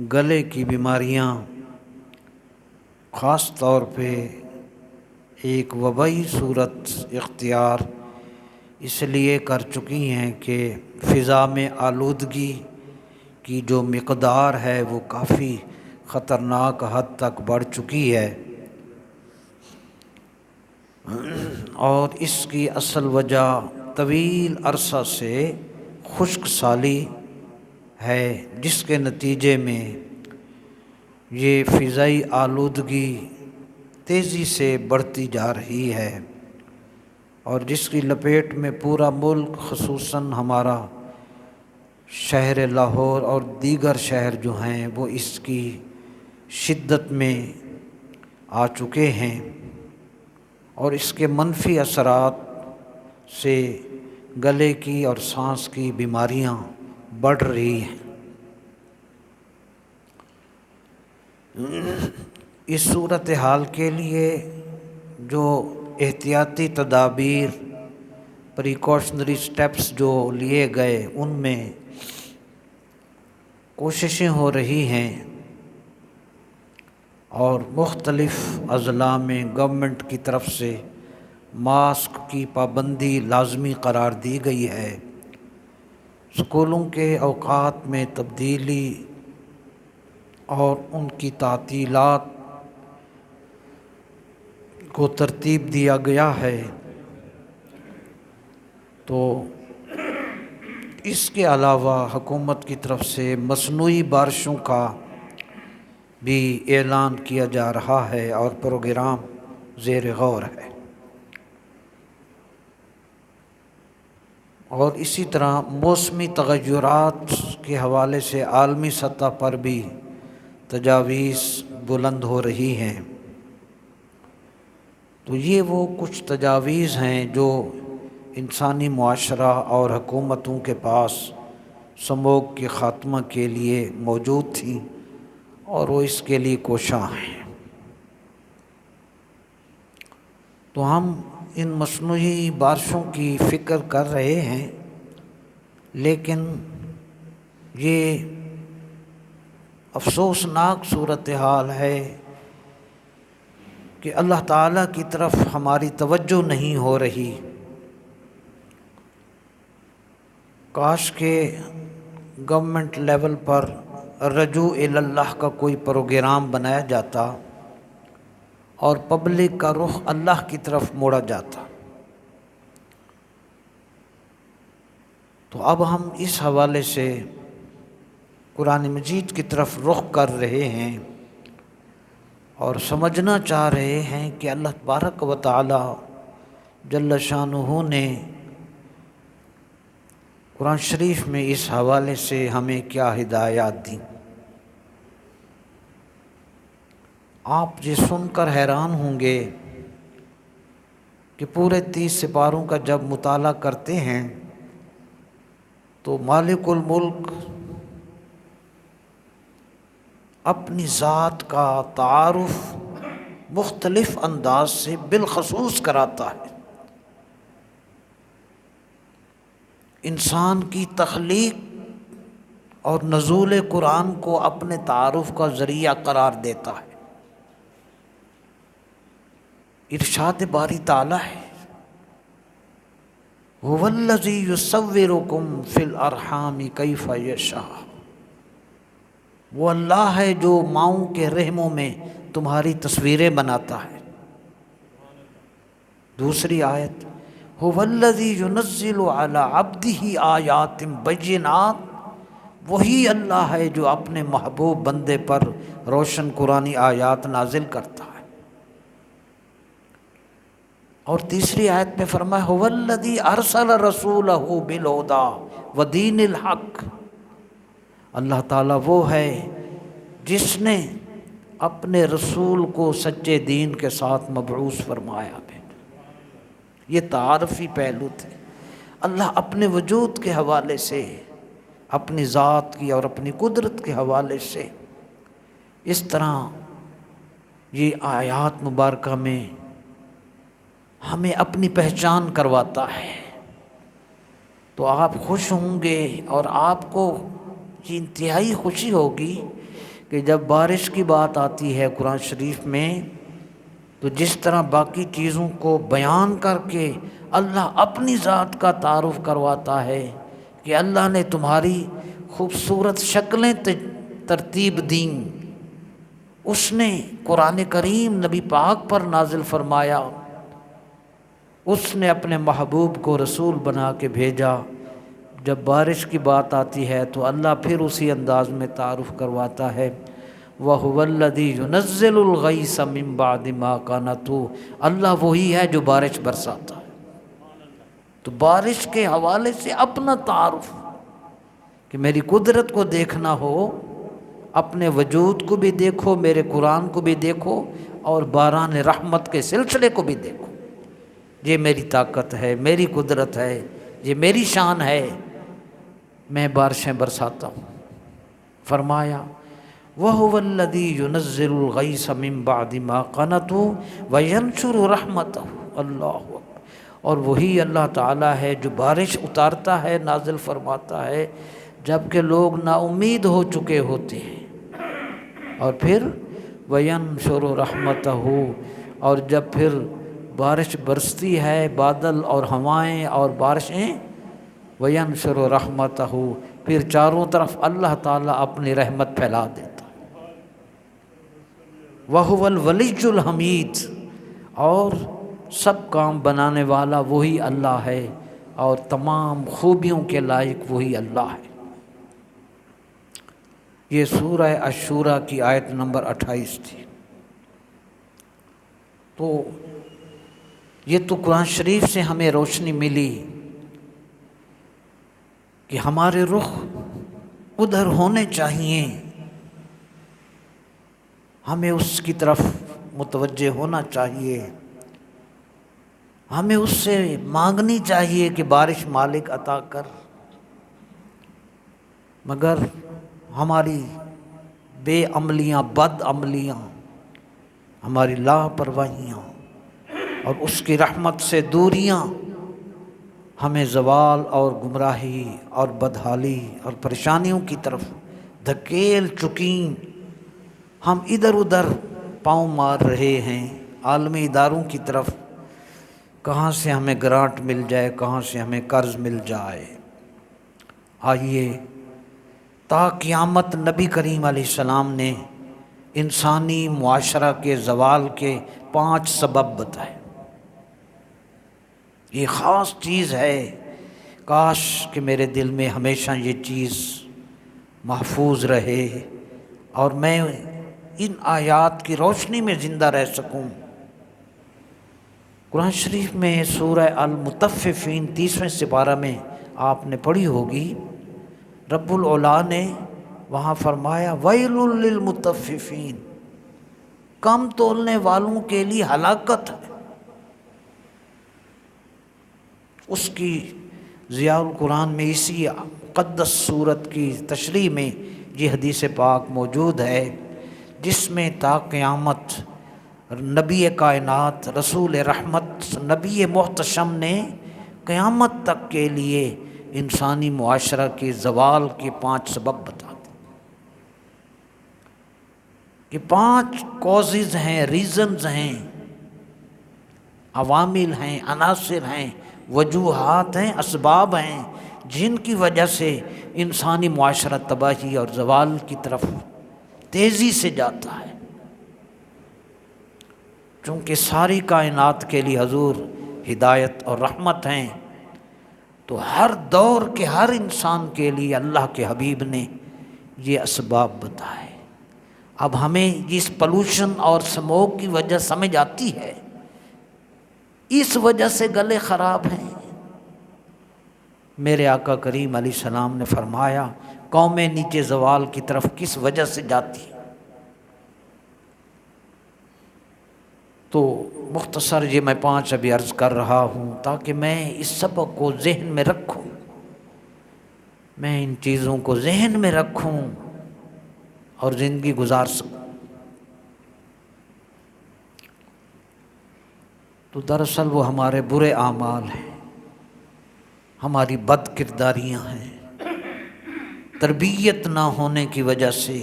گلے کی بیماریاں خاص طور پہ ایک وبائی صورت اختیار اس لیے کر چکی ہیں کہ فضا میں آلودگی کی جو مقدار ہے وہ کافی خطرناک حد تک بڑھ چکی ہے، اور اس کی اصل وجہ طویل عرصہ سے خشک سالی ہے، جس کے نتیجے میں یہ فضائی آلودگی تیزی سے بڑھتی جا رہی ہے، اور جس کی لپیٹ میں پورا ملک خصوصاً ہمارا شہر لاہور اور دیگر شہر جو ہیں وہ اس کی شدت میں آ چکے ہیں، اور اس کے منفی اثرات سے گلے کی اور سانس کی بیماریاں بڑھ رہی ہیں۔ اس صورتحال کے لیے جو احتیاطی تدابیر پریکاشنری سٹیپس جو لیے گئے، ان میں کوششیں ہو رہی ہیں، اور مختلف اضلاع میں گورنمنٹ کی طرف سے ماسک کی پابندی لازمی قرار دی گئی ہے، اسکولوں کے اوقات میں تبدیلی اور ان کی تعطیلات کو ترتیب دیا گیا ہے۔ تو اس کے علاوہ حکومت کی طرف سے مصنوعی بارشوں کا بھی اعلان کیا جا رہا ہے اور پروگرام زیر غور ہے، اور اسی طرح موسمی تغیرات کے حوالے سے عالمی سطح پر بھی تجاویز بلند ہو رہی ہیں۔ تو یہ وہ کچھ تجاویز ہیں جو انسانی معاشرہ اور حکومتوں کے پاس سموگ کے خاتمہ کے لیے موجود تھیں، اور وہ اس کے لیے کوشاں ہیں۔ تو ہم ان مصنوعی بارشوں کی فکر کر رہے ہیں، لیکن یہ افسوسناک صورتحال ہے کہ اللہ تعالیٰ کی طرف ہماری توجہ نہیں ہو رہی۔ کاش کہ گورنمنٹ لیول پر رجوع اللہ کا کوئی پروگرام بنایا جاتا اور پبلک کا رخ اللہ کی طرف موڑا جاتا۔ تو اب ہم اس حوالے سے قرآن مجید کی طرف رخ کر رہے ہیں اور سمجھنا چاہ رہے ہیں کہ اللہ تبارک و تعالی جل شانہ نے قرآن شریف میں اس حوالے سے ہمیں کیا ہدایات دیں۔ آپ یہ سن کر حیران ہوں گے کہ پورے 30 سپاروں کا جب مطالعہ کرتے ہیں تو مالک الملک اپنی ذات کا تعارف مختلف انداز سے بالخصوص کراتا ہے۔ انسان کی تخلیق اور نزول قرآن کو اپنے تعارف کا ذریعہ قرار دیتا ہے۔ ارشاد باری تعالیٰ ہے، هو الذی یصورکم فی الارحام کیف یشاء، وہ اللہ ہے جو ماؤں کے رحموں میں تمہاری تصویریں بناتا ہے۔ دوسری آیت، هو الذی ینزل علی عبدہ آیات بینات، وہی اللہ ہے جو اپنے محبوب بندے پر روشن قرآنی آیات نازل کرتا ہے۔ اور تیسری آیت میں فرمایا، هو الذی ارسل رسولہ بالہدی ودین الحق، اللہ تعالیٰ وہ ہے جس نے اپنے رسول کو سچے دین کے ساتھ مبعوث فرمایا ہے۔ یہ تعارفی پہلو تھے۔ اللہ اپنے وجود کے حوالے سے، اپنی ذات کی اور اپنی قدرت کے حوالے سے اس طرح یہ آیات مبارکہ میں ہمیں اپنی پہچان کرواتا ہے۔ تو آپ خوش ہوں گے اور آپ کو یہ انتہائی خوشی ہوگی کہ جب بارش کی بات آتی ہے قرآن شریف میں تو جس طرح باقی چیزوں کو بیان کر کے اللہ اپنی ذات کا تعارف کرواتا ہے کہ اللہ نے تمہاری خوبصورت شکلیں ترتیب دیں، اس نے قرآن کریم نبی پاک پر نازل فرمایا، اس نے اپنے محبوب کو رسول بنا کے بھیجا۔ جب بارش کی بات آتی ہے تو اللہ پھر اسی انداز میں تعارف کرواتا ہے، وَهُوَ الَّذِي يُنَزِّلُ الْغَيْثَ مِن بَعْدِ مَا قَنَطُوا، اللہ وہی ہے جو بارش برساتا ہے۔ تو بارش کے حوالے سے اپنا تعارف کہ میری قدرت کو دیکھنا ہو، اپنے وجود کو بھی دیکھو، میرے قرآن کو بھی دیکھو، اور باران رحمت کے سلسلے کو بھی دیکھو۔ یہ میری طاقت ہے، میری قدرت ہے، یہ میری شان ہے، میں بارشیں برساتا ہوں۔ فرمایا وَهُوَ الَّذِي يُنَزِّلُ الْغَيْثَ مِن بَعْدِ مَا قَنَطُوا وَيَنشُرُ رَحْمَتَهُ، اللہ اکبر، اور وہی اللہ تعالیٰ ہے جو بارش اتارتا ہے، نازل فرماتا ہے جب کہ لوگ نا امید ہو چکے ہوتے ہیں، اور پھر وَيَنشُرُ رَحْمَتَهُ، اور جب پھر بارش برستی ہے، بادل اور ہوائیں اور بارشیں، وَيَنشُرُ رَحْمَتَهُ، پھر چاروں طرف اللہ تعالیٰ اپنی رحمت پھیلا دیتا۔ وَهُوَ الْوَلِيُّ الْحَمِيدُ، اور سب کام بنانے والا وہی اللہ ہے، اور تمام خوبیوں کے لائق وہی اللہ ہے۔ یہ سورہ الشورى کی آیت نمبر 28 تھی۔ تو یہ تو قرآن شریف سے ہمیں روشنی ملی کہ ہمارے رخ ادھر ہونے چاہیے، ہمیں اس کی طرف متوجہ ہونا چاہیے، ہمیں اس سے مانگنی چاہیے کہ بارش مالک عطا کر، مگر ہماری بے عملیاں، بد عملیاں، ہماری لاپرواہیاں اور اس کی رحمت سے دوریاں ہمیں زوال اور گمراہی اور بدحالی اور پریشانیوں کی طرف دھکیل چکیں۔ ہم ادھر ادھر پاؤں مار رہے ہیں عالمی اداروں کی طرف، کہاں سے ہمیں گرانٹ مل جائے، کہاں سے ہمیں قرض مل جائے۔ آئیے تا قیامت نبی کریم علیہ السلام نے انسانی معاشرہ کے زوال کے 5 سبب بتائے۔ یہ خاص چیز ہے، کاش کہ میرے دل میں ہمیشہ یہ چیز محفوظ رہے اور میں ان آیات کی روشنی میں زندہ رہ سکوں۔ قرآن شریف میں سورہ المطففین 30ویں سپارہ میں آپ نے پڑھی ہوگی، رب العلا نے وہاں فرمایا وَيْلٌ لِّلْمُطَفِّفِينَ، کم تولنے والوں کے لیے ہلاکت ہے۔ اس کی ضیاء القرآن میں اسی مقدس سورت کی تشریح میں یہ حدیث پاک موجود ہے، جس میں تا قیامت نبی کائنات، رسول رحمت، نبی محتشم نے قیامت تک کے لیے انسانی معاشرہ کے زوال کے 5 سبب بتا دیے۔ یہ 5 کازز ہیں، ریزنز ہیں، عوامل ہیں، عناصر ہیں، وجوہات ہیں، اسباب ہیں، جن کی وجہ سے انسانی معاشرہ تباہی اور زوال کی طرف تیزی سے جاتا ہے۔ چونکہ ساری کائنات کے لیے حضور ہدایت اور رحمت ہیں، تو ہر دور کے ہر انسان کے لیے اللہ کے حبیب نے یہ اسباب بتائے۔ اب ہمیں اس پولوشن اور سموگ کی وجہ سمجھ آتی ہے، اس وجہ سے گلے خراب ہیں۔ میرے آقا کریم علیہ السلام نے فرمایا قومیں نیچے زوال کی طرف کس وجہ سے جاتی ہیں؟ تو مختصر یہ میں 5 ابھی عرض کر رہا ہوں تاکہ میں اس سبق کو ذہن میں رکھوں، میں ان چیزوں کو ذہن میں رکھوں اور زندگی گزار سکوں۔ تو دراصل وہ ہمارے برے اعمال ہیں، ہماری بد کرداریاں ہیں، تربیت نہ ہونے کی وجہ سے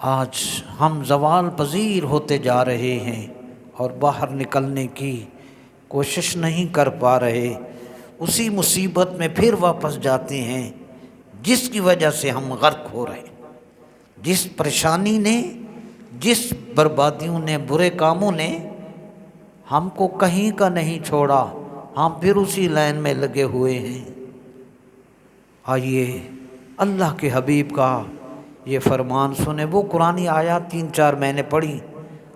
آج ہم زوال پذیر ہوتے جا رہے ہیں اور باہر نکلنے کی کوشش نہیں کر پا رہے، اسی مصیبت میں پھر واپس جاتے ہیں جس کی وجہ سے ہم غرق ہو رہے ہیں۔ جس پریشانی نے، جس بربادیوں نے، برے کاموں نے ہم کو کہیں کا نہیں چھوڑا، ہم پھر اسی لائن میں لگے ہوئے ہیں۔ آئیے اللہ کے حبیب کا یہ فرمان سنیں۔ وہ قرآنی آیات 3-4 میں نے پڑھی،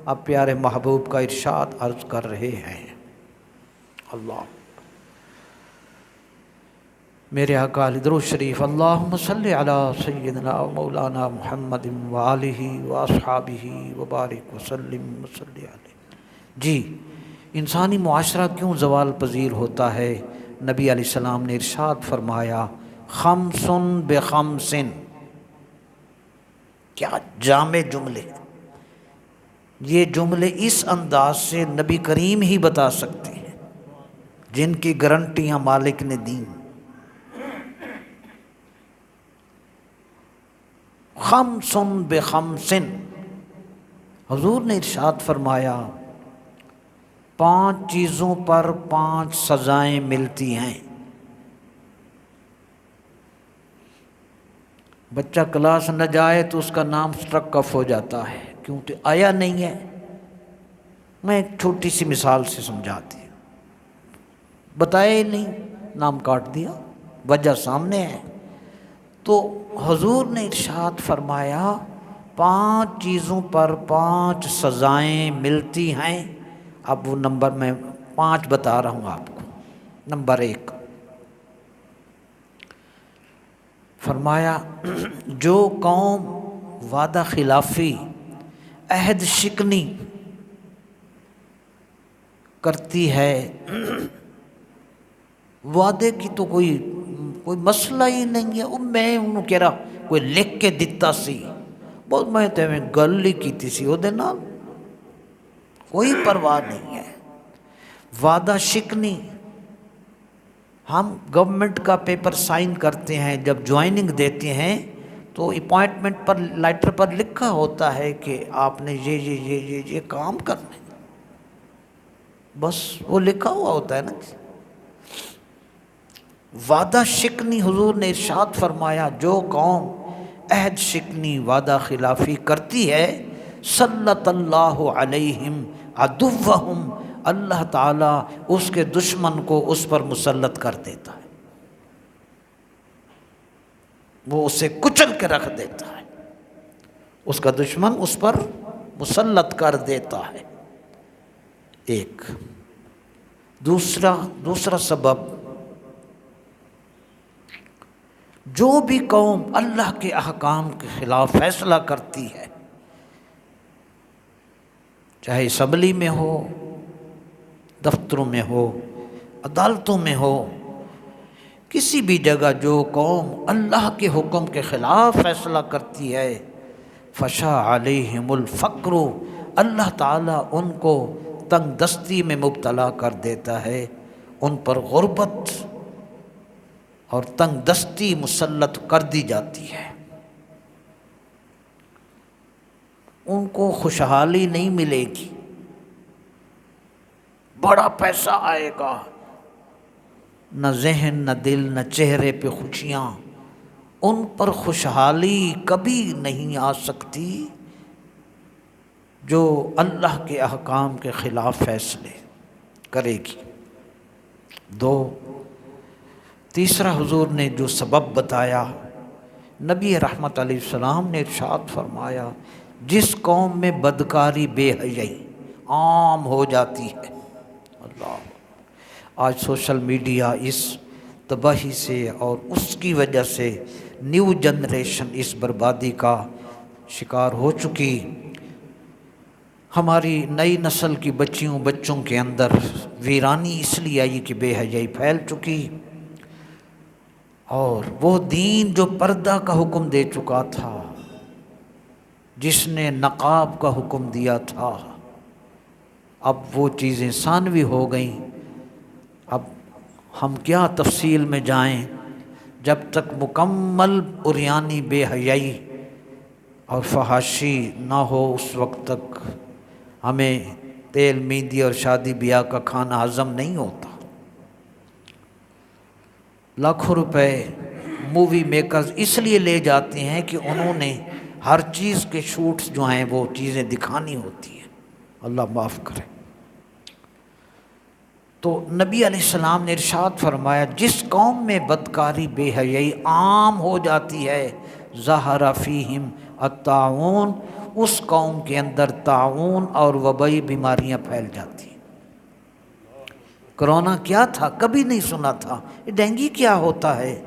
اب پیارے محبوب کا ارشاد عرض کر رہے ہیں۔ اللہ میرے آقا علیہ درود شریف، اللہم صلی علی سیدنا و مولانا محمد وآلہ واصحابہ وبارک وسلم وصلی علیہ۔ جی، انسانی معاشرہ کیوں زوال پذیر ہوتا ہے؟ نبی علیہ السلام نے ارشاد فرمایا، خمسن بخمسن، کیا جامع جملے! یہ جملے اس انداز سے نبی کریم ہی بتا سکتے ہیں جن کی گارنٹیاں مالک نے دیں۔ خمسن بخمسن، حضور نے ارشاد فرمایا 5 چیزوں پر 5 سزائیں ملتی ہیں۔ بچہ کلاس نہ جائے تو اس کا نام اسٹرک آف ہو جاتا ہے، کیونکہ آیا نہیں ہے۔ میں ایک چھوٹی سی مثال سے سمجھاتی ہوں، بتایا ہی نہیں، نام کاٹ دیا، وجہ سامنے ہے۔ تو حضور نے ارشاد فرمایا 5 چیزوں پر 5 سزائیں ملتی ہیں۔ اب وہ نمبر میں 5 بتا رہا ہوں آپ کو۔ نمبر 1، فرمایا جو قوم وعدہ خلافی، عہد شکنی کرتی ہے، وعدے کی تو کوئی مسئلہ ہی نہیں ہے، میں انہوں کہہ رہا کوئی لکھ کے دیتا سی، بہت میں تو گل ہی کیتی سی وہ دے نال، کوئی پرواہ نہیں ہے۔ وعدہ شکنی، ہم گورنمنٹ کا پیپر سائن کرتے ہیں، جب جوائننگ دیتے ہیں تو اپوائنٹمنٹ پر لیٹر پر لکھا ہوتا ہے کہ آپ نے یہ کام کرنا ہے، بس وہ لکھا ہوا ہوتا ہے نا۔ وعدہ شکنی، حضور نے ارشاد فرمایا جو قوم عہد شکنی، وعدہ خلافی کرتی ہے، سلط اللہ علیہم عدوہم، اللہ تعالیٰ اس کے دشمن کو اس پر مسلط کر دیتا ہے، وہ اسے کچل کے رکھ دیتا ہے، اس کا دشمن اس پر مسلط کر دیتا ہے۔ ایک دوسرا سبب، جو بھی قوم اللہ کے احکام کے خلاف فیصلہ کرتی ہے، چاہے اسمبلی میں ہو، دفتروں میں ہو، عدالتوں میں ہو، کسی بھی جگہ جو قوم اللہ کے حکم کے خلاف فیصلہ کرتی ہے، فشا علیہم الفقر، اللہ تعالیٰ ان کو تنگ دستی میں مبتلا کر دیتا ہے، ان پر غربت اور تنگ دستی مسلط کر دی جاتی ہے، ان کو خوشحالی نہیں ملے گی، بڑا پیسہ آئے گا، نہ ذہن، نہ دل، نہ چہرے پہ خوشیاں، ان پر خوشحالی کبھی نہیں آ سکتی جو اللہ کے احکام کے خلاف فیصلے کرے گی۔ تیسرا حضور نے جو سبب بتایا، نبی رحمت علیہ السلام نے ارشاد فرمایا جس قوم میں بدکاری، بے حیائی عام ہو جاتی ہے، اللہ، آج سوشل میڈیا اس تباہی سے اور اس کی وجہ سے نیو جنریشن اس بربادی کا شکار ہو چکی، ہماری نئی نسل کی بچوں کے اندر ویرانی اس لیے آئی کہ بے حیائی پھیل چکی، اور وہ دین جو پردہ کا حکم دے چکا تھا، جس نے نقاب کا حکم دیا تھا، اب وہ چیزیں ثانوی ہو گئیں۔ اب ہم کیا تفصیل میں جائیں، جب تک مکمل عریانی، بے حیائی اور فحاشی نہ ہو اس وقت تک ہمیں تیل مہندی اور شادی بیاہ کا کھانا ہضم نہیں ہوتا۔ لاکھوں روپے مووی میکرز اس لیے لے جاتے ہیں کہ انہوں نے ہر چیز کے شوٹس جو ہیں وہ چیزیں دکھانی ہوتی ہیں، اللہ معاف کرے۔ تو نبی علیہ السلام نے ارشاد فرمایا جس قوم میں بدکاری بے حیائی عام ہو جاتی ہے ظہر فیہم الطاعون، اس قوم کے اندر طاعون اور وبائی بیماریاں پھیل جاتی ہیں۔ کرونا کیا تھا؟ کبھی نہیں سنا تھا۔ ڈینگی کیا ہوتا ہے؟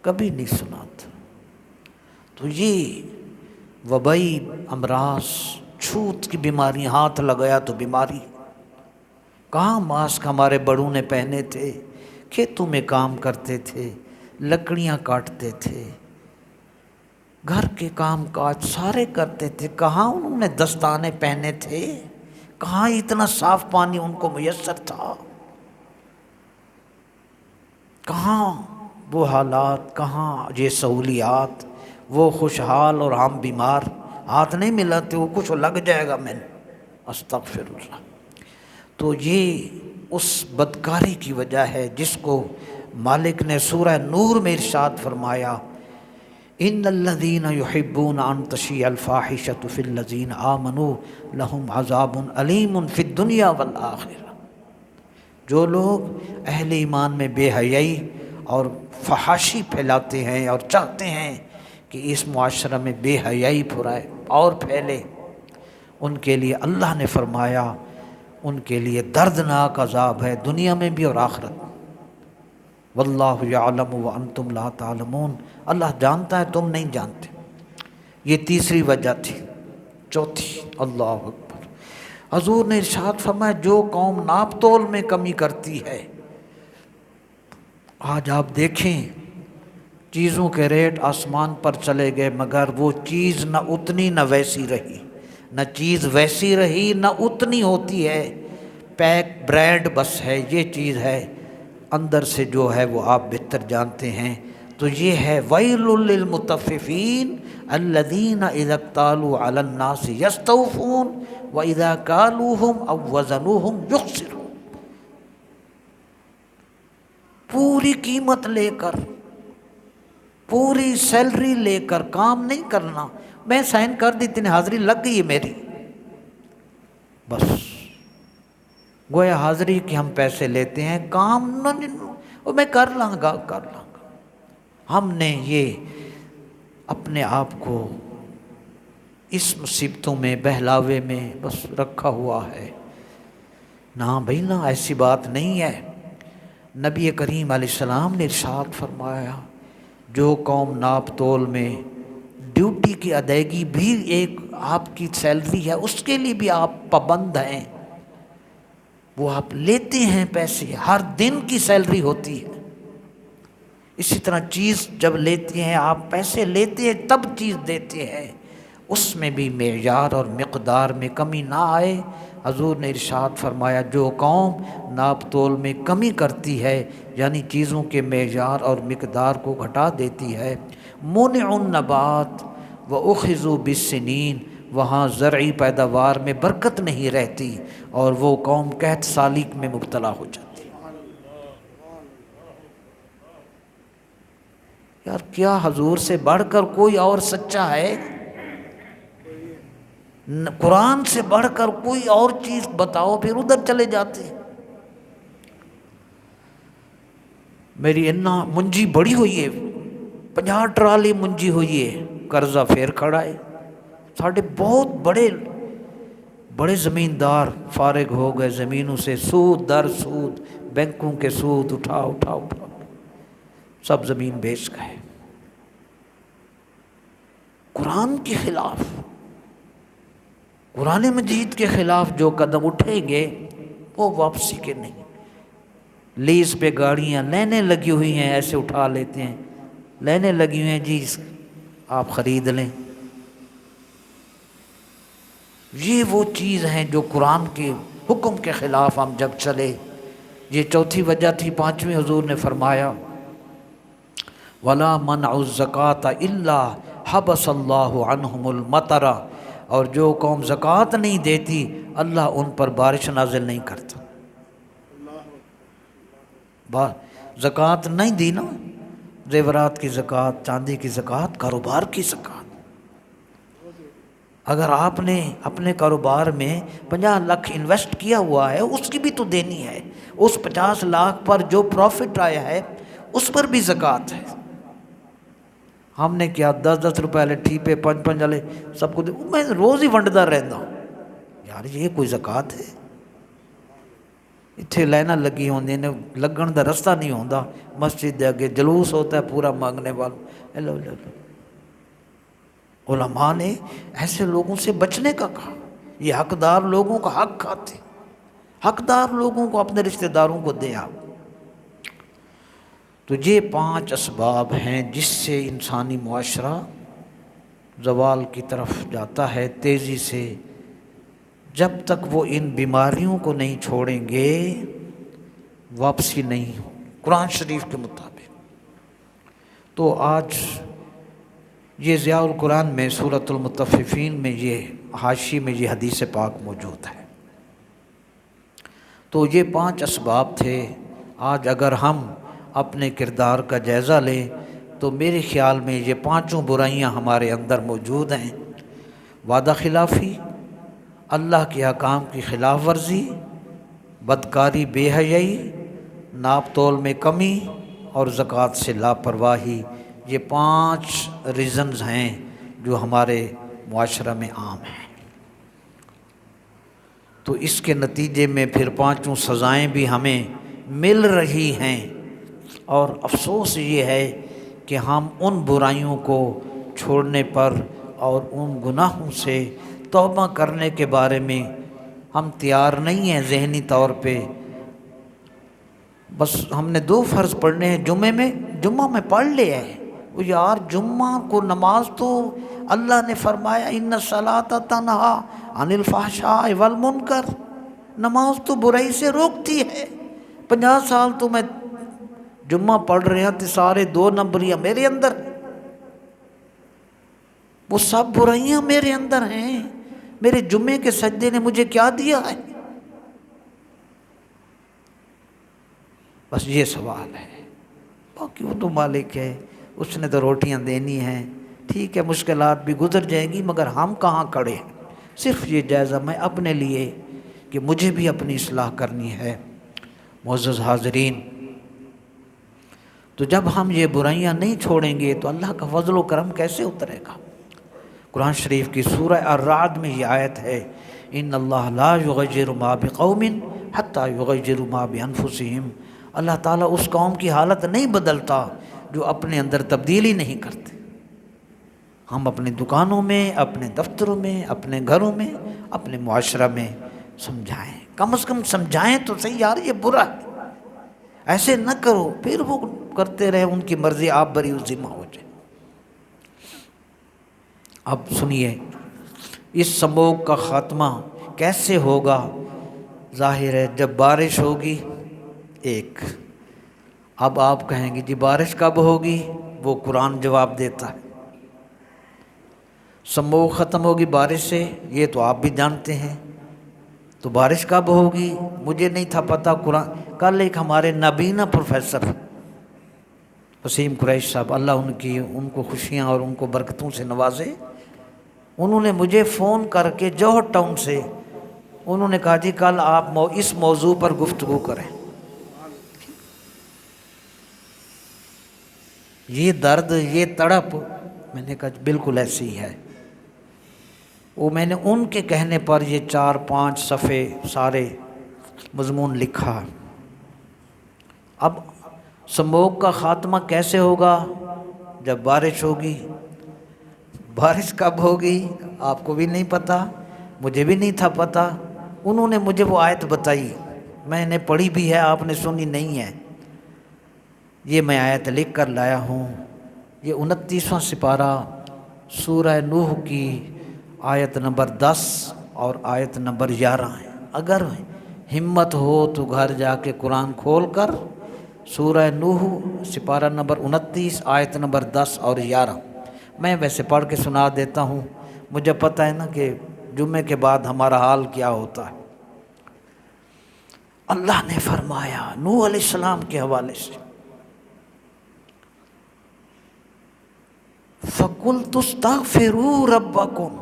کبھی نہیں سنا تھا۔ تو یہ وبائی امراض، چھوت کی بیماری، ہاتھ لگایا تو بیماری۔ کہاں ماسک ہمارے بڑوں نے پہنے تھے؟ کھیتوں میں کام کرتے تھے، لکڑیاں کاٹتے تھے، گھر کے کام کاج سارے کرتے تھے، کہاں انہوں نے دستانے پہنے تھے؟ کہاں اتنا صاف پانی ان کو میسر تھا؟ کہاں وہ حالات، کہاں یہ سہولیات؟ وہ خوشحال اور ہم بیمار، ہاتھ نہیں ملاتے، وہ کچھ لگ جائے گا میں نے، استغفر اللہ۔ تو یہ اس بدکاری کی وجہ ہے جس کو مالک نے سورہ نور میں ارشاد فرمایا ان الذین یحبون ان تشیع الفاحشۃ فی الذین آمنوا لہم عذاب علیم فی الدنیا والآخرہ۔ جو لوگ اہل ایمان میں بے حیائی اور فحاشی پھیلاتے ہیں اور چاہتے ہیں کہ اس معاشرہ میں بے حیائی پھرائے اور پھیلے، ان کے لیے اللہ نے فرمایا ان کے لیے دردناک عذاب ہے دنیا میں بھی اور آخرت میں۔ واللہ یعلم وانتم لا تعلمون، اللہ جانتا ہے تم نہیں جانتے۔ یہ تیسری وجہ تھی۔ چوتھی، اللہ اکبر، حضور نے ارشاد فرمایا جو قوم ناپ تول میں کمی کرتی ہے، آج آپ دیکھیں چیزوں کے ریٹ آسمان پر چلے گئے مگر وہ چیز نہ اتنی نہ ویسی رہی، نہ چیز ویسی رہی نہ اتنی ہوتی ہے، پیک برانڈ بس ہے، یہ چیز ہے، اندر سے جو ہے وہ آپ بہتر جانتے ہیں۔ تو یہ ہے ویل للمطففین الذین اذا اکتالوا علی الناس یستوفون واذا کالوہم او وزنوہم یخسرون۔ پوری قیمت لے کر، پوری سیلری لے کر کام نہیں کرنا، میں سائن کر دی اتنی حاضری لگ گئی ہے میری، بس گویا حاضری کے ہم پیسے لیتے ہیں، کام میں کر لوں گا۔ ہم نے یہ اپنے آپ کو اس مصیبتوں میں بہلاوے میں بس رکھا ہوا ہے۔ نہ بھائی نہ، ایسی بات نہیں ہے۔ نبی کریم علیہ السلام نے ارشاد فرمایا جو قوم ناپ تول میں ڈیوٹی کی ادائیگی بھی ایک آپ کی سیلری ہے اس کے لیے بھی آپ پابند ہیں، وہ آپ لیتے ہیں پیسے، ہر دن کی سیلری ہوتی ہے۔ اسی طرح چیز جب لیتے ہیں آپ، پیسے لیتے ہیں تب چیز دیتے ہیں، اس میں بھی معیار اور مقدار میں کمی نہ آئے۔ حضور نے ارشاد فرمایا جو قوم ناپ تول میں کمی کرتی ہے یعنی چیزوں کے معیار اور مقدار کو گھٹا دیتی ہے، منع النبات واخذوا بالسنین، وہاں زرعی پیداوار میں برکت نہیں رہتی اور وہ قوم قحط سالی میں مبتلا ہو جاتی۔ یار کیا حضور سے بڑھ کر کوئی اور سچا ہے؟ قرآن سے بڑھ کر کوئی اور چیز بتاؤ، پھر ادھر چلے جاتے۔ میری انا منجی بڑی ہوئی ہے، 50 ٹرالی منجی ہوئی ہے، قرضہ پھر کھڑا ہے۔ ساڑھے بہت بڑے زمیندار فارغ ہو گئے زمینوں سے، سود در سود، بینکوں کے سود اٹھا سب زمین بیچ گئے۔ قرآن کے خلاف، قرآن مجید کے خلاف جو قدم اٹھیں گے وہ واپسی کے نہیں۔ لیز پہ گاڑیاں لینے لگی ہوئی ہیں، ایسے اٹھا لیتے ہیں، لینے لگی ہوئی ہیں جی آپ خرید لیں۔ یہ وہ چیز ہیں جو قرآن کے حکم کے خلاف ہم جب چلے۔ یہ چوتھی وجہ تھی۔ پانچویں حضور نے فرمایا وَلَا مَنْعُ الزَّكَاةَ إِلَّا حبس اللہ عنہم المطر، اور جو قوم زکوٰۃ نہیں دیتی اللہ ان پر بارش نازل نہیں کرتا۔ زکوٰۃ نہیں دی نا، زیورات کی زکوٰۃ، چاندی کی زکوٰۃ، کاروبار کی زکوٰۃ۔ اگر آپ نے اپنے کاروبار میں 50 لاکھ انویسٹ کیا ہوا ہے اس کی بھی تو دینی ہے، اس 50 لاکھ پر جو پروفٹ آیا ہے اس پر بھی زکوٰۃ ہے۔ ہم نے کیا 10 روپے والے ٹھیپے 5 والے سب کو میں روز ہی ونڈتا رہتا ہوں، یار یہ کوئی زکوٰۃ ہے؟ اتنے لائناں لگی ہوندی نے، لگن دا رستہ نہیں ہوندا، مسجد دے اگے جلوس ہوتا ہے پورا مانگنے والا۔ علماء نے ایسے لوگوں سے بچنے کا کہا، یہ حقدار لوگوں کا حق کھاتے، حقدار لوگوں کو اپنے رشتہ داروں کو دے آپ۔ تو یہ 5 اسباب ہیں جس سے انسانی معاشرہ زوال کی طرف جاتا ہے تیزی سے۔ جب تک وہ ان بیماریوں کو نہیں چھوڑیں گے واپسی نہیں ہو قرآن شریف کے مطابق۔ تو آج یہ ضیاء القرآن میں سورۃ المطففین میں یہ حاشی میں یہ حدیث پاک موجود ہے۔ تو یہ 5 اسباب تھے۔ آج اگر ہم اپنے کردار کا جائزہ لیں تو میرے خیال میں یہ 5 برائیاں ہمارے اندر موجود ہیں: وعدہ خلافی، اللہ کے احکام کی خلاف ورزی، بدکاری، بے حیائی، ناپ تول میں کمی اور زکوٰۃ سے لاپرواہی۔ یہ 5 ریزنز ہیں جو ہمارے معاشرہ میں عام ہیں۔ تو اس کے نتیجے میں پھر 5 سزائیں بھی ہمیں مل رہی ہیں، اور افسوس یہ ہے کہ ہم ان برائیوں کو چھوڑنے پر اور ان گناہوں سے توبہ کرنے کے بارے میں ہم تیار نہیں ہیں ذہنی طور پہ۔ بس ہم نے 2 فرض پڑھنے ہیں جمعہ میں پڑھ لیا ہے، وہ یار جمعہ کو نماز تو اللہ نے فرمایا ان الصلاۃ تنہی عن الفحشاء والمنکر، نماز تو برائی سے روکتی ہے۔ 50 سال تو میں جمعہ پڑھ رہے ہیں تو سارے 2 نمبریاں میرے اندر، وہ سب برائیاں میرے اندر ہیں۔ میرے جمعے کے سجدے نے مجھے کیا دیا ہے؟ بس یہ سوال ہے، باقی وہ تو مالک ہے، اس نے تو روٹیاں دینی ہیں، ٹھیک ہے مشکلات بھی گزر جائیں گی، مگر ہم کہاں کھڑے ہیں؟ صرف یہ جائزہ میں اپنے لیے کہ مجھے بھی اپنی اصلاح کرنی ہے۔ معزز حاضرین، تو جب ہم یہ برائیاں نہیں چھوڑیں گے تو اللہ کا فضل و کرم کیسے اترے گا؟ قرآن شریف کی سورہ الرعد میں یہ آیت ہے، ان اللہ لا یغیر ما بقوم حتی یغیروا ما بانفسہم، اللہ تعالیٰ اس قوم کی حالت نہیں بدلتا جو اپنے اندر تبدیلی نہیں کرتے۔ ہم اپنی دکانوں میں، اپنے دفتروں میں، اپنے گھروں میں، اپنے معاشرہ میں سمجھائیں، کم از کم سمجھائیں تو صحیح، یار یہ برا ہے، ایسے نہ کرو، پھر وہ کرتے رہے، ان کی مرضی، آپ بری ذمہ ہو جائے۔ اب سنیے، اس سموگ کا خاتمہ کیسے ہوگا؟ ظاہر ہے جب بارش ہوگی ایک، اب آپ کہیں گے جی بارش کب ہوگی؟ وہ قرآن جواب دیتا ہے۔ سموگ ختم ہوگی بارش سے، یہ تو آپ بھی جانتے ہیں، تو بارش کب ہوگی؟ مجھے نہیں تھا پتہ، قرآن کل ایک ہمارے نابینا پروفیسر وسیم قریش صاحب، اللہ ان کو خوشیاں اور ان کو برکتوں سے نوازے، انہوں نے مجھے فون کر کے جوہر ٹاؤن سے انہوں نے کہا جی کل آپ اس موضوع پر گفتگو کریں۔ یہ درد، یہ تڑپ، میں نے کہا بالکل ایسی ہی ہے۔ وہ میں نے ان کے کہنے پر یہ 4-5 صفحے سارے مضمون لکھا۔ اب سموگ کا خاتمہ کیسے ہوگا؟ جب بارش ہوگی۔ بارش کب ہوگی آپ کو بھی نہیں پتہ، مجھے بھی نہیں تھا پتہ، انہوں نے مجھے وہ آیت بتائی، میں نے پڑھی بھی ہے، آپ نے سنی نہیں ہے، یہ میں آیت لکھ کر لایا ہوں۔ یہ 29واں سپارہ سورہ نوح کی آیت نمبر 10 اور آیت نمبر 11 ہے۔ اگر ہمت ہو تو گھر جا کے قرآن کھول کر سورہ نوح سپارہ نمبر 29 آیت نمبر 10 اور 11 میں ویسے پڑھ کے سنا دیتا ہوں، مجھے پتہ ہے نا کہ جمعے کے بعد ہمارا حال کیا ہوتا ہے۔ اللہ نے فرمایا نوح علیہ السلام کے حوالے سے، فَقُلْتُ اسْتَغْفِرُوا رَبَّكُمْ،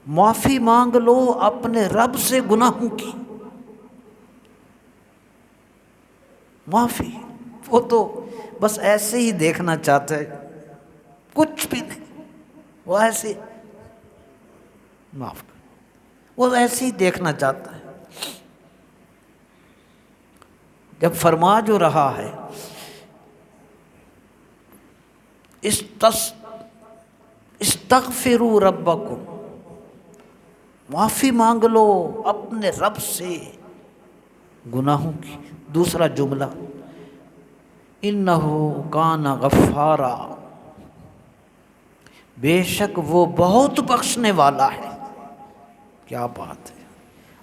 معافی مانگ لو اپنے رب سے گناہوں کی۔ معافی، وہ تو بس ایسے ہی دیکھنا چاہتا ہے، کچھ بھی نہیں، وہ ایسے معاف کر، وہ ایسے ہی دیکھنا چاہتا ہے۔ جب فرما جو رہا ہے استغفروا ربکم، معافی مانگ لو اپنے رب سے گناہوں کی۔ دوسرا جملہ انہ کان غفارا، بے شک وہ بہت بخشنے والا ہے۔ کیا بات ہے،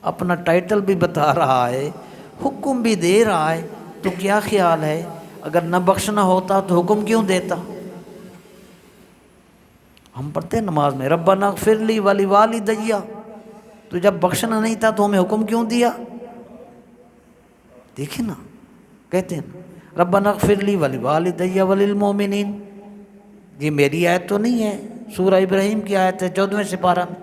اپنا ٹائٹل بھی بتا رہا ہے، حکم بھی دے رہا ہے، تو کیا خیال ہے اگر نہ بخشنا ہوتا تو حکم کیوں دیتا؟ ہم پڑھتے ہیں نماز میں ربنا اغفر لی ولوالدی، تو جب بخشنا نہیں تھا تو ہمیں حکم کیوں دیا؟ دیکھیں نا، کہتے ہیں ربنا اغفر لی ولوالدی وللمؤمنین، یہ میری آیت تو نہیں ہے، سورہ ابراہیم کی آیت ہے 14ویں سپارہ میں،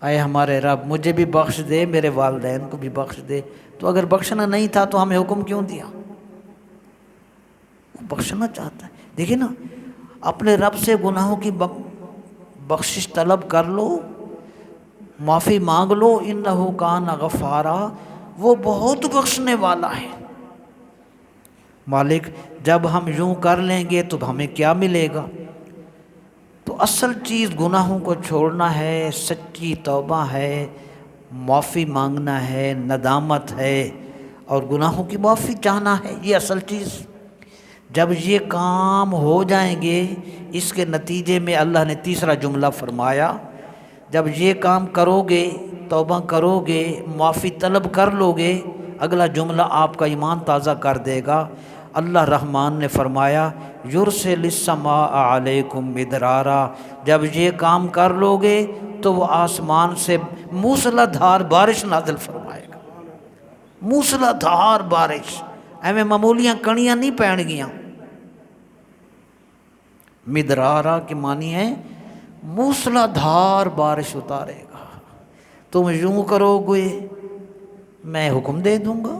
اے ہمارے رب مجھے بھی بخش دے، میرے والدین کو بھی بخش دے۔ تو اگر بخشنا نہیں تھا تو ہمیں حکم کیوں دیا؟ وہ بخشنا چاہتا ہے۔ دیکھیں نا، اپنے رب سے گناہوں کی بخشش طلب کر لو، معافی مانگ لو، انہ کان غفارا، وہ بہت بخشنے والا ہے۔ مالک جب ہم یوں کر لیں گے تو ہمیں کیا ملے گا؟ تو اصل چیز گناہوں کو چھوڑنا ہے، سچی توبہ ہے، معافی مانگنا ہے، ندامت ہے، اور گناہوں کی معافی چاہنا ہے، یہ اصل چیز۔ جب یہ کام ہو جائیں گے، اس کے نتیجے میں اللہ نے تیسرا جملہ فرمایا، جب یہ کام کرو گے، توبہ کرو گے، معافی طلب کر لو گے، اگلا جملہ آپ کا ایمان تازہ کر دے گا۔ اللہ رحمان نے فرمایا یرسل السماء علیکم مدرارا، جب یہ کام کر لو گے تو وہ آسمان سے موسلا دھار بارش نازل فرمائے گا۔ موسلا دھار بارش، ایویں معمولیاں کڑیاں نہیں پین گیاں۔ مدرارا کی معنی ہے موسلا دھار بارش اتارے گا۔ تم یوں کرو گے میں حکم دے دوں گا۔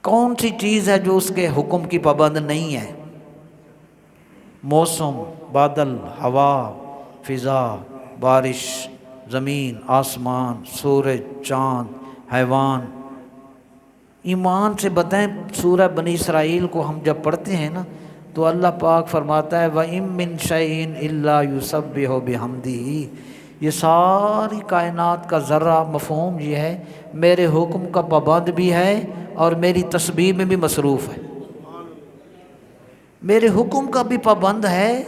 کون سی چیز ہے جو اس کے حکم کی پابند نہیں ہے؟ موسم، بادل، ہوا، فضا، بارش، زمین، آسمان، سورج، چاند، حیوان۔ ایمان سے بتائیں، سورہ بنی اسرائیل کو ہم جب پڑھتے ہیں نا تو اللہ پاک فرماتا ہے وَإِن مِّن شَيْءٍ إِلَّا يُسَبِّحُ بِحَمْدِهِ، یہ ساری کائنات کا ذرہ مفہوم یہ ہے میرے حکم کا پابند بھی ہے اور میری تسبیح میں بھی مصروف ہے۔ میرے حکم کا بھی پابند ہے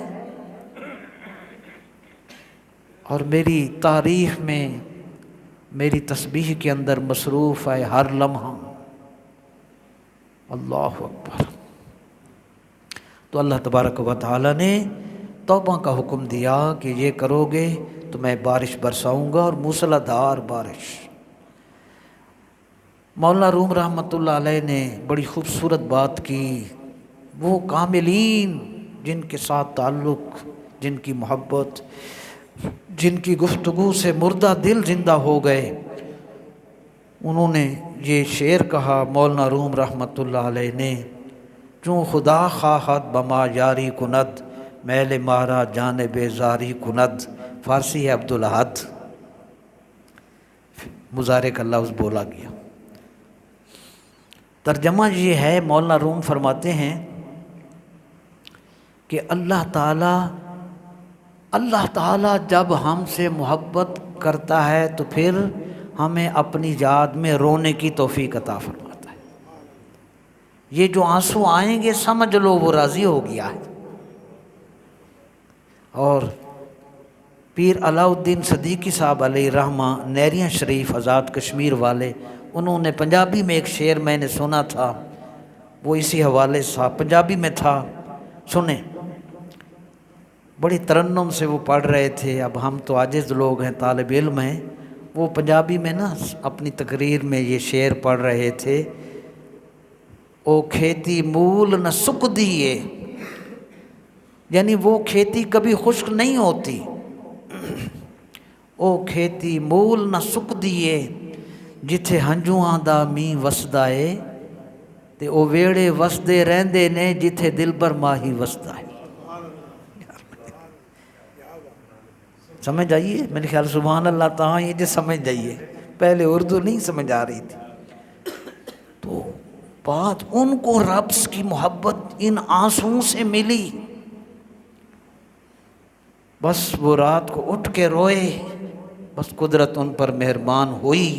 اور میری تعریف میں، میری تسبیح کے اندر مصروف ہے ہر لمحہ۔ اللہ اکبر۔ تو اللہ تبارک و تعالی نے توبہ کا حکم دیا کہ یہ کرو گے تو میں بارش برساؤں گا، اور موسلا دھار بارش۔ مولانا روم رحمۃ اللہ علیہ نے بڑی خوبصورت بات کی، وہ کاملین جن کے ساتھ تعلق، جن کی محبت، جن کی گفتگو سے مردہ دل زندہ ہو گئے، انہوں نے یہ شعر کہا مولانا روم رحمۃ اللہ علیہ نے، چوں خدا خواہد بما یاری کند، میل مارا جانب زاری کند۔ فارسی ہے عبدالاحد، مضارع کا لفظ بولا گیا۔ ترجمہ یہ ہے، مولانا روم فرماتے ہیں کہ اللہ تعالیٰ جب ہم سے محبت کرتا ہے تو پھر ہمیں اپنی یاد میں رونے کی توفیق عطا فرماتا ہے۔ یہ جو آنسو آئیں گے سمجھ لو وہ راضی ہو گیا ہے۔ اور پیر علاء الدین صدیقی صاحب علیہ رحمہ، نیریاں شریف آزاد کشمیر والے، انہوں نے پنجابی میں ایک شعر میں نے سنا تھا، وہ اسی حوالے سے پنجابی میں تھا، سنیں، بڑی ترنم سے وہ پڑھ رہے تھے۔ اب ہم تو عاجز لوگ ہیں، طالب علم ہیں، وہ پنجابی میں نا اپنی تقریر میں یہ شعر پڑھ رہے تھے، او کھیتی مول نہ سک دیے، یعنی وہ کھیتی کبھی خشک نہیں ہوتی، او کھیتی مول نہ سک دیے، جتھے ہنجواں دا می وسدا ہے، تے او ویڑے وسدے رہندے نے جتھے دلبر ماہی وسدا ہے۔ سمجھ آئیے؟ میرے خیال سبحان اللہ تہاں یہ جو سمجھ جائیے، پہلے اردو نہیں سمجھ آ رہی تھی۔ تو بات ان کو رب کی محبت ان آنسوؤں سے ملی، بس وہ رات کو اٹھ کے روئے، بس قدرت ان پر مہربان ہوئی۔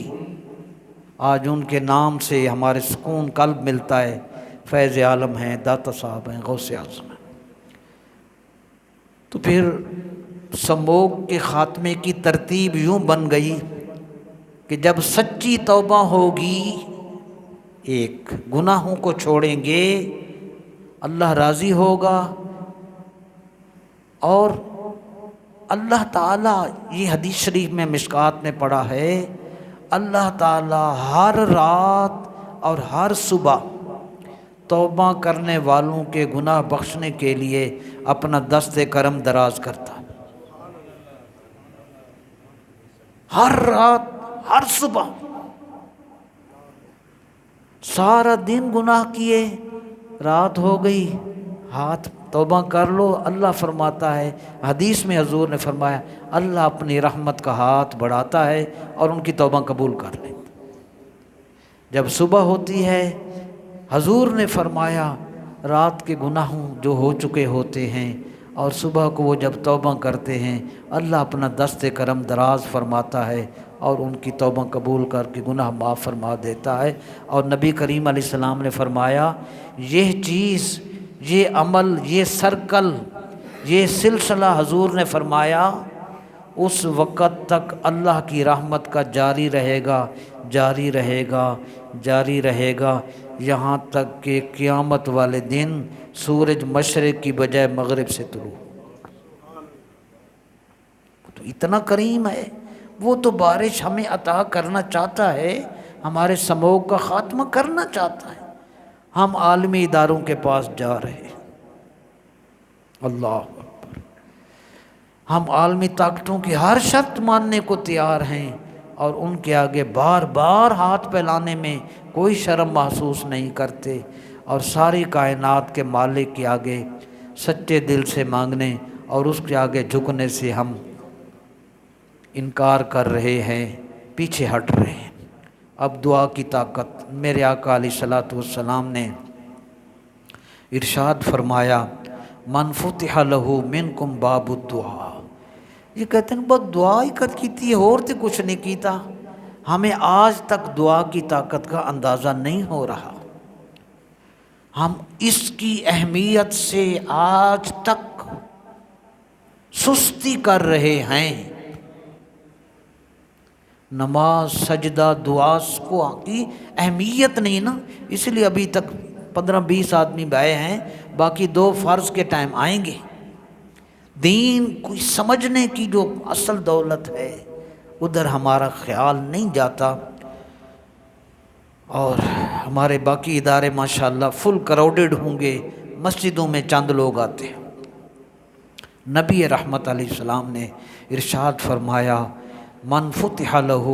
آج ان کے نام سے ہمارے سکون قلب ملتا ہے، فیض عالم ہیں، داتا صاحب ہیں، غوث اعظم ہیں۔ تو پھر سموگ کے خاتمے کی ترتیب یوں بن گئی کہ جب سچی توبہ ہوگی، ایک گناہوں کو چھوڑیں گے، اللہ راضی ہوگا، اور اللہ تعالیٰ، یہ حدیث شریف میں مشکات میں پڑھا ہے، اللہ تعالیٰ ہر رات اور ہر صبح توبہ کرنے والوں کے گناہ بخشنے کے لیے اپنا دست کرم دراز کرتا، ہر رات ہر صبح۔ سارا دن گناہ کیے، رات ہو گئی، ہاتھ توبہ کر لو، اللہ فرماتا ہے، حدیث میں حضور نے فرمایا، اللہ اپنی رحمت کا ہاتھ بڑھاتا ہے اور ان کی توبہ قبول کر لیتا۔ جب صبح ہوتی ہے، حضور نے فرمایا رات کے گناہوں جو ہو چکے ہوتے ہیں اور صبح کو وہ جب توبہ کرتے ہیں، اللہ اپنا دست کرم دراز فرماتا ہے اور ان کی توبہ قبول کر کے گناہ معاف فرما دیتا ہے۔ اور نبی کریم علیہ السلام نے فرمایا، یہ چیز، یہ عمل، یہ سرکل، یہ سلسلہ حضور نے فرمایا اس وقت تک اللہ کی رحمت کا جاری رہے گا، جاری رہے گا، جاری رہے گا، یہاں تک کہ قیامت والے دن سورج مشرق کی بجائے مغرب سے طلوع۔ تو اتنا کریم ہے، وہ تو بارش ہمیں عطا کرنا چاہتا ہے، ہمارے سموگ کا خاتمہ کرنا چاہتا ہے، ہم عالمی اداروں کے پاس جا رہے ہیں، اللہ اکبر، ہم عالمی طاقتوں کی ہر شرط ماننے کو تیار ہیں اور ان کے آگے بار بار ہاتھ پھیلانے میں کوئی شرم محسوس نہیں کرتے، اور ساری کائنات کے مالک کے آگے سچے دل سے مانگنے اور اس کے آگے جھکنے سے ہم انکار کر رہے ہیں، پیچھے ہٹ رہے ہیں۔ اب دعا کی طاقت، میرے آقا علیہ الصلوۃ والسلام نے ارشاد فرمایا، من فتح لہ منکم باب الدعا، یہ کہتے ہیں بس دعا ہی کر کیتی ہے، اور تو کچھ نہیں کیتا۔ ہمیں آج تک دعا کی طاقت کا اندازہ نہیں ہو رہا، ہم اس کی اہمیت سے آج تک سستی کر رہے ہیں۔ نماز، سجدہ، دعا کو کی اہمیت نہیں نا، اس لیے ابھی تک 15-20 آدمی بیٹھے ہیں، باقی 2 فرض کے ٹائم آئیں گے۔ دین کوئی سمجھنے کی جو اصل دولت ہے ادھر ہمارا خیال نہیں جاتا، اور ہمارے باقی ادارے ماشاءاللہ فل کراؤڈڈ ہوں گے، مسجدوں میں چند لوگ آتے ہیں۔ نبی رحمت علیہ السلام نے ارشاد فرمایا، من فتح لہ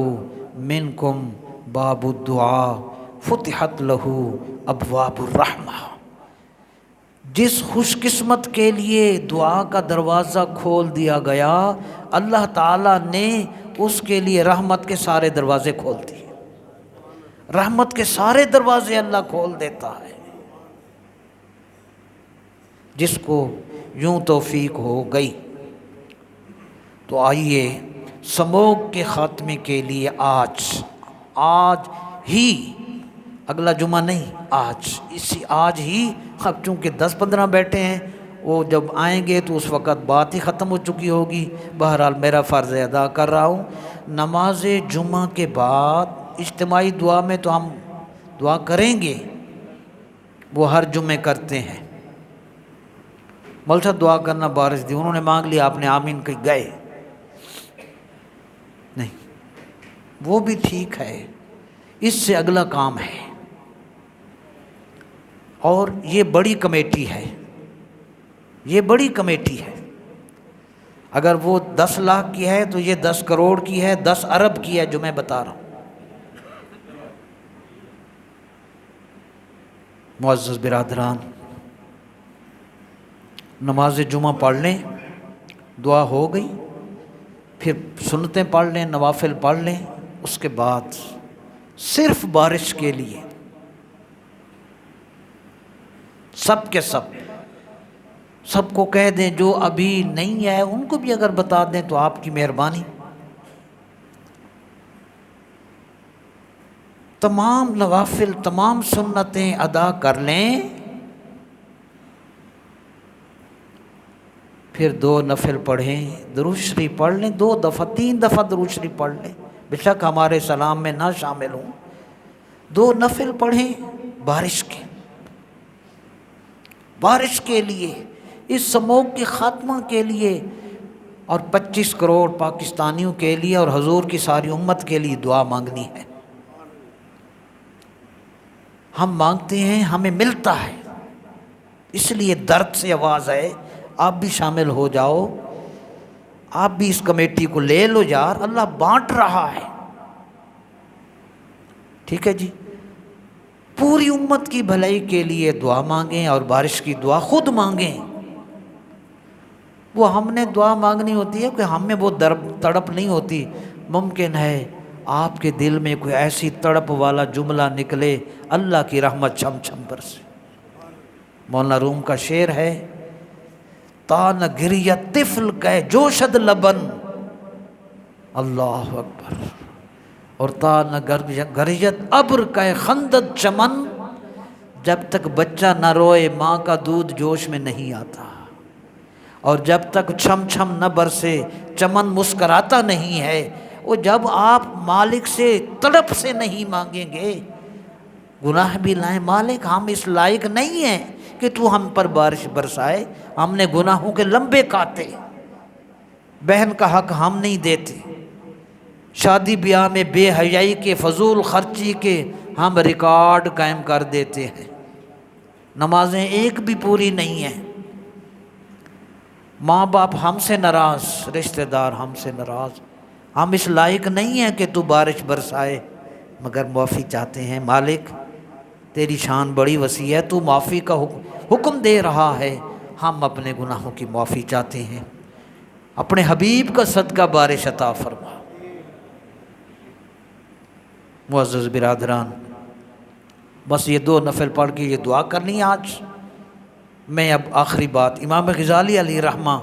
منکم باب الدعا فتحت لہ ابواب الرحمہ، جس خوش قسمت کے لیے دعا کا دروازہ کھول دیا گیا، اللہ تعالیٰ نے اس کے لیے رحمت کے سارے دروازے کھول دیے، رحمت کے سارے دروازے اللہ کھول دیتا ہے، جس کو یوں توفیق ہو گئی۔ تو آئیے سموگ کے خاتمے کے لیے آج ہی، اگلا جمعہ نہیں، آج ہی، اب چونکہ 10-15 بیٹھے ہیں، وہ جب آئیں گے تو اس وقت بات ہی ختم ہو چکی ہوگی۔ بہرحال میرا فرض ادا کر رہا ہوں، نماز جمعہ کے بعد اجتماعی دعا میں تو ہم دعا کریں گے، وہ ہر جمعے کرتے ہیں۔ مول صاحب دعا کرنا بارش دی، انہوں نے مانگ لیا، آپ نے آمین کہ گئے نہیں، وہ بھی ٹھیک ہے، اس سے اگلا کام ہے، اور یہ بڑی کمیٹی ہے، یہ بڑی کمیٹی ہے۔ اگر وہ 10 لاکھ کی ہے تو یہ 10 کروڑ کی ہے، 10 ارب کی ہے، جو میں بتا رہا ہوں۔ معزز برادران، نماز جمعہ پڑھ لیں، دعا ہو گئی، پھر سنتیں پڑھ لیں، نوافل پڑھ لیں، اس کے بعد صرف بارش کے لیے سب کے سب کو کہہ دیں، جو ابھی نہیں ہے ان کو بھی اگر بتا دیں تو آپ کی مہربانی۔ تمام نوافل، تمام سنتیں ادا کر لیں، پھر 2 نفل پڑھیں، درود شریف پڑھ لیں، 2 دفعہ 3 دفعہ درود شریف پڑھ لیں، بے شک ہمارے سلام میں نہ شامل ہوں۔ 2 نفل پڑھیں بارش کے لیے، اس سموگ کے خاتمہ کے لیے، اور 25 کروڑ پاکستانیوں کے لیے اور حضور کی ساری امت کے لیے دعا مانگنی ہے۔ ہم مانگتے ہیں، ہمیں ملتا ہے، اس لیے درد سے آواز ہے، آپ بھی شامل ہو جاؤ، آپ بھی اس کمیٹی کو لے لو یار، اللہ بانٹ رہا ہے، ٹھیک ہے جی۔ پوری امت کی بھلائی کے لیے دعا مانگیں، اور بارش کی دعا خود مانگیں۔ وہ ہم نے دعا مانگنی ہوتی ہے کہ ہم میں وہ تڑپ نہیں ہوتی۔ ممکن ہے آپ کے دل میں کوئی ایسی تڑپ والا جملہ نکلے، اللہ کی رحمت چھم چھم برسے۔ مولانا روم کا شعر ہے، تا نہ گریت طفل کہ جوشد لبن، اللہ اکبر، اور تا نہ گریت ابر کہ خندد چمن، جب تک بچہ نہ روئے ماں کا دودھ جوش میں نہیں آتا، اور جب تک چھم چھم نہ برسے چمن مسکراتا نہیں ہے۔ وہ جب آپ مالک سے تڑپ سے نہیں مانگیں گے، گناہ بھی لائیں، مالک ہم اس لائق نہیں ہیں کہ تو ہم پر بارش برسائے، ہم نے گناہوں کے لمبے کاٹے، بہن کا حق ہم نہیں دیتے، شادی بیاہ میں بے حیائی کے، فضول خرچی کے ہم ریکارڈ قائم کر دیتے ہیں، نمازیں ایک بھی پوری نہیں ہیں، ماں باپ ہم سے ناراض، رشتہ دار ہم سے ناراض، ہم اس لائق نہیں ہیں کہ تو بارش برسائے، مگر معافی چاہتے ہیں۔ مالک تیری شان بڑی وسیع ہے، تو معافی کا حکم دے رہا ہے، ہم اپنے گناہوں کی معافی چاہتے ہیں، اپنے حبیب کا صدقہ بارش عطا فرما۔ معزز برادران، بس یہ 2 نفل پڑھ کے یہ دعا کرنی ہے آج۔ میں اب آخری بات، امام غزالی علیہ رحمہ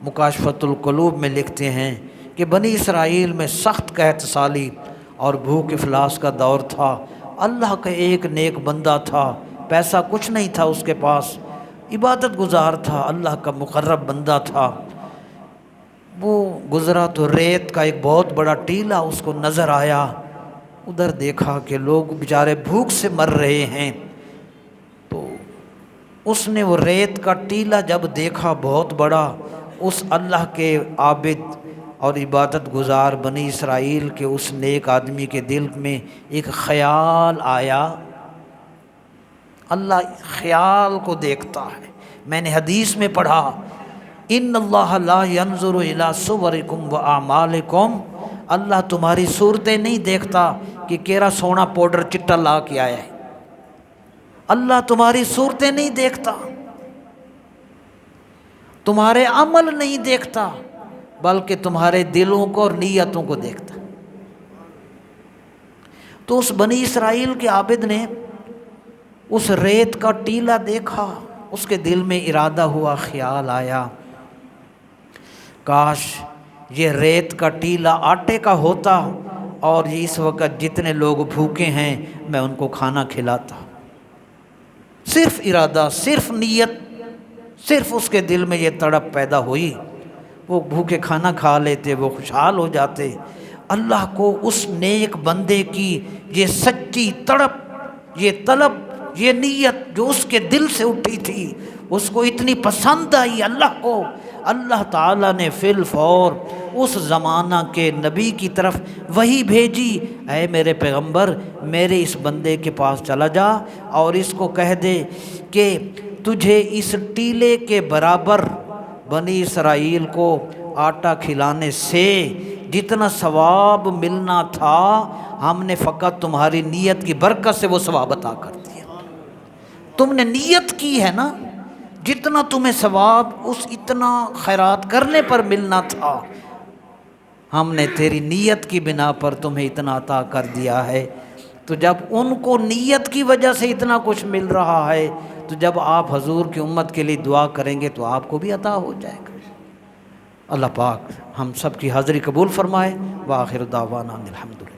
مکاشفۃ القلوب میں لکھتے ہیں کہ بنی اسرائیل میں سخت قحط سالی اور بھوک افلاس کا دور تھا، اللہ کا ایک نیک بندہ تھا، پیسہ کچھ نہیں تھا اس کے پاس، عبادت گزار تھا، اللہ کا مقرب بندہ تھا۔ وہ گزرا تو ریت کا ایک بہت بڑا ٹیلہ اس کو نظر آیا، ادھر دیکھا کہ لوگ بیچارے بھوک سے مر رہے ہیں، تو اس نے وہ ریت کا ٹیلہ جب دیکھا بہت بڑا، اس اللہ کے عابد اور عبادت گزار بنی اسرائیل کے اس نیک آدمی کے دل میں ایک خیال آیا۔ اللہ خیال کو دیکھتا ہے، میں نے حدیث میں پڑھا، ان اللہ لا ينظر الى صورکم واعمالکم، اللہ تمہاری صورتیں نہیں دیکھتا کہ کیرا سونا پاؤڈر چٹا لا کے آیا ہے، اللہ تمہاری صورتیں نہیں دیکھتا، تمہارے عمل نہیں دیکھتا، بلکہ تمہارے دلوں کو اور نیتوں کو دیکھتا۔ تو اس بنی اسرائیل کے عابد نے اس ریت کا ٹیلہ دیکھا، اس کے دل میں ارادہ ہوا، خیال آیا، کاش یہ ریت کا ٹیلہ آٹے کا ہوتا اور یہ اس وقت جتنے لوگ بھوکے ہیں میں ان کو کھانا کھلاتا۔ صرف ارادہ، صرف نیت، صرف اس کے دل میں یہ تڑپ پیدا ہوئی، وہ بھوکے کھانا کھا لیتے، وہ خوشحال ہو جاتے۔ اللہ کو اس نیک بندے کی یہ سچی تڑپ، یہ طلب یہ نیت جو اس کے دل سے اٹھی تھی اس کو اتنی پسند آئی اللہ کو، اللہ تعالیٰ نے فی الفور اس زمانہ کے نبی کی طرف وہی بھیجی، اے میرے پیغمبر میرے اس بندے کے پاس چلا جا اور اس کو کہہ دے کہ تجھے اس ٹیلے کے برابر بنی اسرائیل کو آٹا کھلانے سے جتنا ثواب ملنا تھا ہم نے فقط تمہاری نیت کی برکت سے وہ ثواب عطا کر دیا۔ تم نے نیت کی ہے نا، جتنا تمہیں ثواب اس اتنا خیرات کرنے پر ملنا تھا ہم نے تیری نیت کی بنا پر تمہیں اتنا عطا کر دیا ہے۔ تو جب ان کو نیت کی وجہ سے اتنا کچھ مل رہا ہے تو جب آپ حضور کی امت کے لیے دعا کریں گے تو آپ کو بھی عطا ہو جائے گا۔ اللہ پاک ہم سب کی حاضری قبول فرمائے۔ وآخر دعوانا الحمدللہ۔